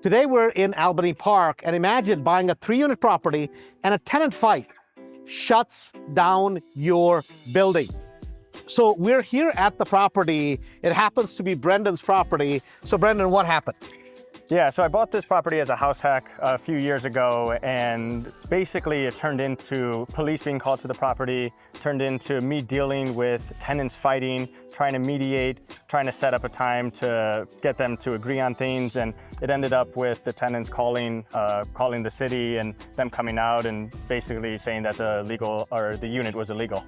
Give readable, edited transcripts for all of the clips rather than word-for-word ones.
Today we're in Albany Park, and imagine buying a 3-unit property and a tenant fight shuts down your building. So we're here at the property. It happens to be Brendan's property. So Brendan, what happened? Yeah, so I bought this property as a house hack a few years ago, and basically it turned into police being called to the property, turned into me dealing with tenants fighting, trying to mediate, trying to set up a time to get them to agree on things, and it ended up with the tenants calling the city and them coming out and basically saying that the unit was illegal.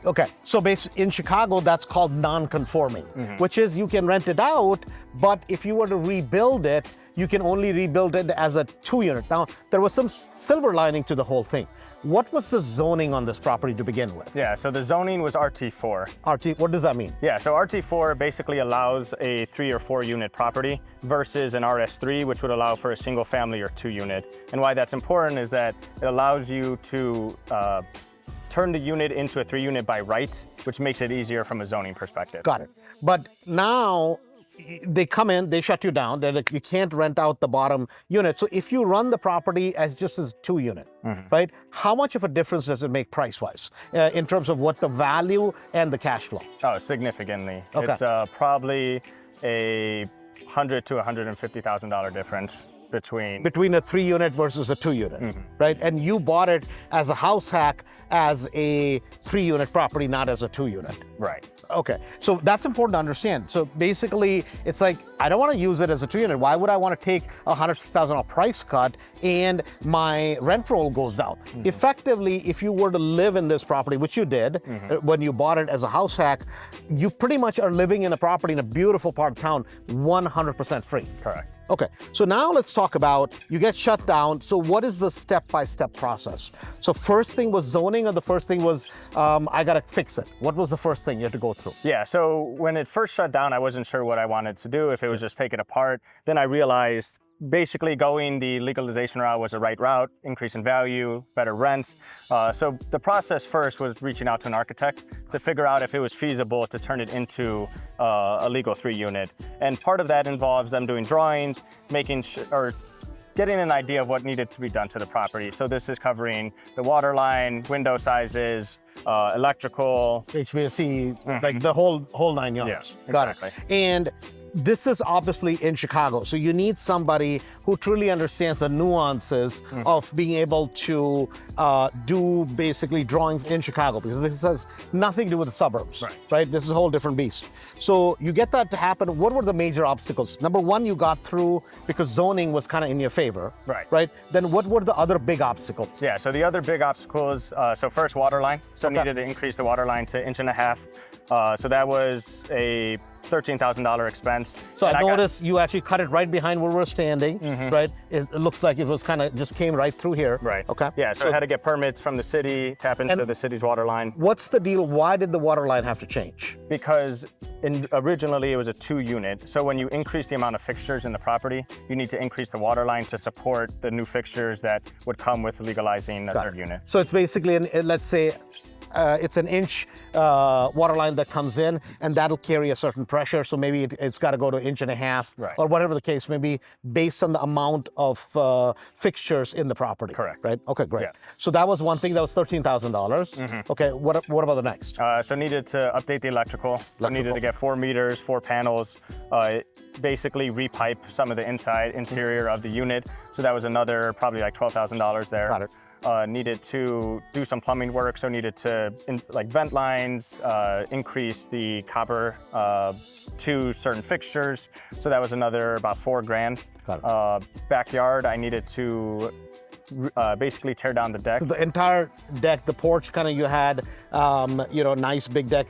Okay, so in Chicago, that's called non-conforming, which is you can rent it out, but if you were to rebuild it, you can only rebuild it as a 2-unit. Now, there was some silver lining to the whole thing. What was the zoning on this property to begin with? Yeah, so the zoning was RT4. What does that mean? Yeah, so RT4 basically allows a 3 or 4 unit property versus an RS3, which would allow for a single family or 2-unit. And why that's important is that it allows you to turn the unit into a 3-unit by right, which makes it easier from a zoning perspective. Got it. But now they come in, they shut you down, they're like, you can't rent out the bottom unit. So if you run the property as just as 2-unit, right, how much of a difference does it make price-wise in terms of what the value and the cash flow? Oh, significantly. Okay. It's probably a $100,000 to $150,000 difference between a 3-unit versus a 2-unit, right? And you bought it as a house hack as a 3-unit property, not as a 2-unit. Right. Okay, so that's important to understand. So basically, it's like, I don't want to use it as a 2-unit. Why would I want to take a $150,000 price cut and my rent roll goes down? Effectively, if you were to live in this property, which you did when you bought it as a house hack, you pretty much are living in a property in a beautiful part of town, 100% free. Correct. Okay, so now let's talk about, you get shut down, so what is the step-by-step process? So first thing was zoning, or the first thing was, I gotta fix it? What was the first thing you had to go through? Yeah, so when it first shut down, I wasn't sure what I wanted to do, if it was just take it apart. Then I realized basically going the legalization route was the right route, increase in value, better rents. So the process first was reaching out to an architect to figure out if it was feasible to turn it into a legal 3-unit. And part of that involves them doing drawings, getting an idea of what needed to be done to the property. So this is covering the water line, window sizes, electrical, HVAC, like the whole 9 yards. Yeah, Got exactly. it. And this is obviously in Chicago, so you need somebody who truly understands the nuances of being able to do basically drawings in Chicago, because this has nothing to do with the suburbs, right? This is a whole different beast. So you get that to happen. What were the major obstacles? Number one, you got through because zoning was kind of in your favor, right? Then what were the other big obstacles? Yeah, so the other big obstacles, so first water line. So needed to increase the water line to 1.5 inches. So that was a $13,000 expense. So I noticed you actually cut it right behind where we're standing, right? It looks like it was kind of just came right through here. Right. Okay. Yeah, so I had to get permits from the city, tap into the city's water line. What's the deal? Why did the water line have to change? Because originally it was a 2-unit. So when you increase the amount of fixtures in the property, you need to increase the water line to support the new fixtures that would come with legalizing a 3rd unit. So it's basically, let's say, it's an inch water line that comes in, and that'll carry a certain pressure. So maybe it's got to go to 1.5 inches, or whatever the case may be, based on the amount of fixtures in the property. Correct. Right. Okay. Great. Yeah. So that was one thing. That was $13,000. Okay. What about the next? So needed to update the electrical. So needed to get 4 meters, 4 panels, basically repipe some of the interior of the unit. So that was another probably like $12,000 there. Got it. Needed to do some plumbing work, so needed to like vent lines, increase the copper to certain fixtures. So that was another about $4,000. Got it. Backyard, I needed to basically tear down the deck. The entire deck, the porch kind of you had, nice big deck.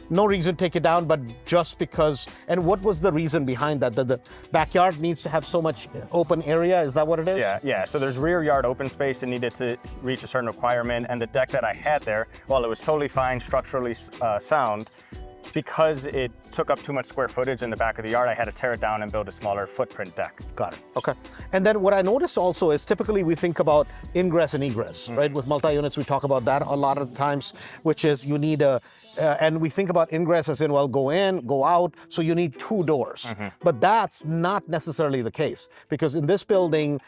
No reason to take it down, but just because. And what was the reason behind that? The backyard needs to have so much open area. Is that what it is? Yeah. So there's rear yard open space that needed to reach a certain requirement, and the deck that I had there, while it was totally fine, structurally sound, because it took up too much square footage in the back of the yard, I had to tear it down and build a smaller footprint deck. Got it. Okay. And then what I noticed also is typically we think about ingress and egress, right? With multi-units, we talk about that a lot of the times, which is you need and we think about ingress as in, well, go in, go out, so you need 2 doors. But that's not necessarily the case, because in this building,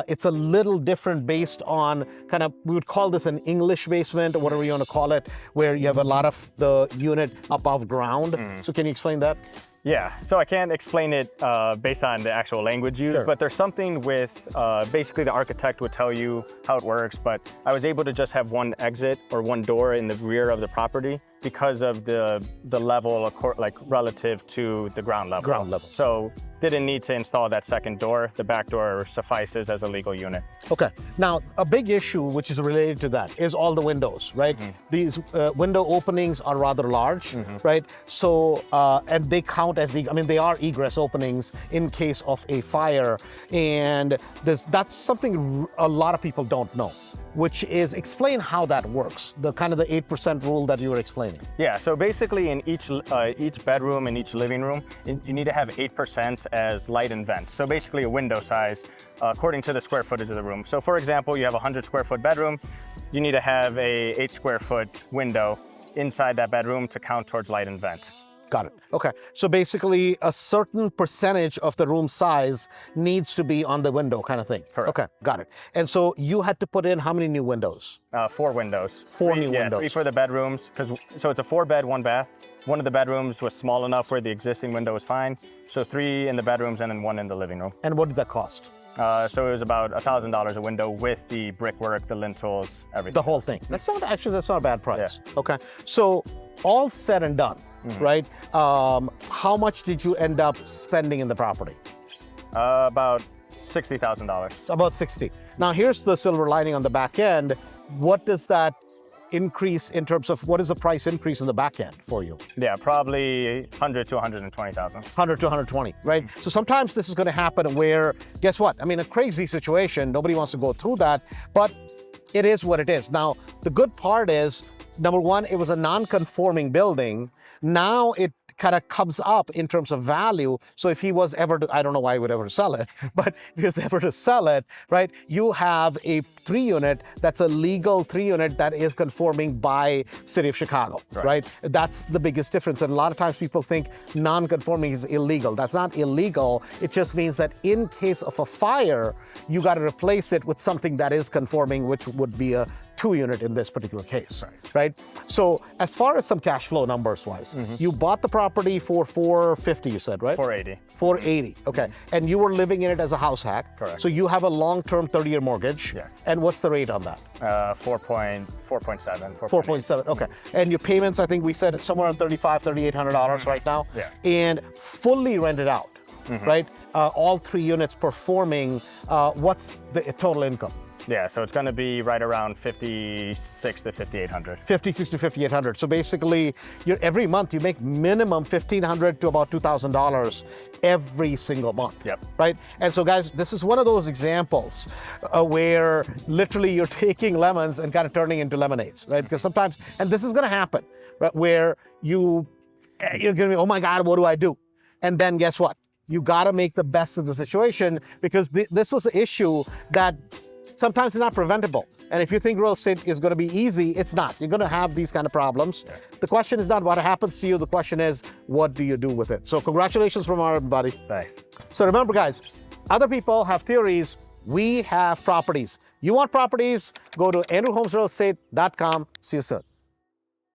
it's a little different based on kind of, we would call this an English basement or whatever you want to call it, where you have a lot of the unit above ground. So can you explain that? Yeah, so I can't explain it based on the actual language used, but there's something with, basically the architect would tell you how it works, but I was able to just have one exit or one door in the rear of the property because of the level, like relative to the ground level. Ground level. So didn't need to install that second door. The back door suffices as a legal unit. Okay. Now, a big issue which is related to that is all the windows, right? These window openings are rather large, right? So, and they count as, I mean, they are egress openings in case of a fire. And that's something a lot of people don't know, which is explain how that works, the kind of the 8% rule that you were explaining. Yeah, so basically in each bedroom and each living room, you need to have 8% as light and vent. So basically a window size according to the square footage of the room. So for example, you have a 100 square foot bedroom, you need to have a 8 square foot window inside that bedroom to count towards light and vent. Got it. Okay. So basically a certain percentage of the room size needs to be on the window kind of thing. Correct. Okay. Got it. And so you had to put in how many new windows? 4 windows. 4 new windows. 3 for the bedrooms, so it's a 4-bed, 1 bath. One of the bedrooms was small enough where the existing window was fine. So 3 in the bedrooms and then 1 in the living room. And what did that cost? So it was about $1,000 a window with the brickwork, the lintels, everything. The whole thing. That's not a bad price. Yeah. Okay. So all said and done, right? How much did you end up spending in the property? About $60,000. About 60. Now here's the silver lining on the back end. What does that increase in terms of, what is the price increase in the back end for you? Yeah, probably 100 to 120,000. 100 to 120, right? So sometimes this is going to happen where, guess what? I mean, a crazy situation. Nobody wants to go through that, but it is what it is. Now, the good part is, number one, it was a non-conforming building. Now it kind of comes up in terms of value. So if he was ever to, I don't know why he would ever sell it, but if he was ever to sell it, right, you have a 3-unit that's a legal 3-unit that is conforming by City of Chicago, right? That's the biggest difference. And a lot of times people think non-conforming is illegal. That's not illegal. It just means that in case of a fire, you got to replace it with something that is conforming, which would be a 2-unit in this particular case, right? So as far as some cash flow numbers wise, you bought the property for $450, you said, right? $480. $480, okay. And you were living in it as a house hack. Correct. So you have a long-term 30-year mortgage. Yeah. And what's the rate on that? 4.7. 4.7, okay. And your payments, I think we said somewhere around $3,500, $3,800 right now. Yeah. And fully rented out, right? All 3 units performing, what's the total income? Yeah, so it's going to be right around $5,600 to $5,800. $5,600 to $5,800. So basically, every month you make minimum $1,500 to about $2,000 every single month. Yep. Right? And so guys, this is one of those examples where literally you're taking lemons and kind of turning into lemonades, right? Because sometimes, and this is going to happen, right? Where you're going to be, oh my God, what do I do? And then guess what? You got to make the best of the situation, because this was an issue that sometimes it's not preventable. And if you think real estate is going to be easy, it's not. You're going to have these kind of problems. Yeah. The question is not what happens to you. The question is, what do you do with it? So congratulations from everybody. Thanks. So remember, guys, other people have theories. We have properties. You want properties? Go to andrewholmesrealestate.com. See you soon.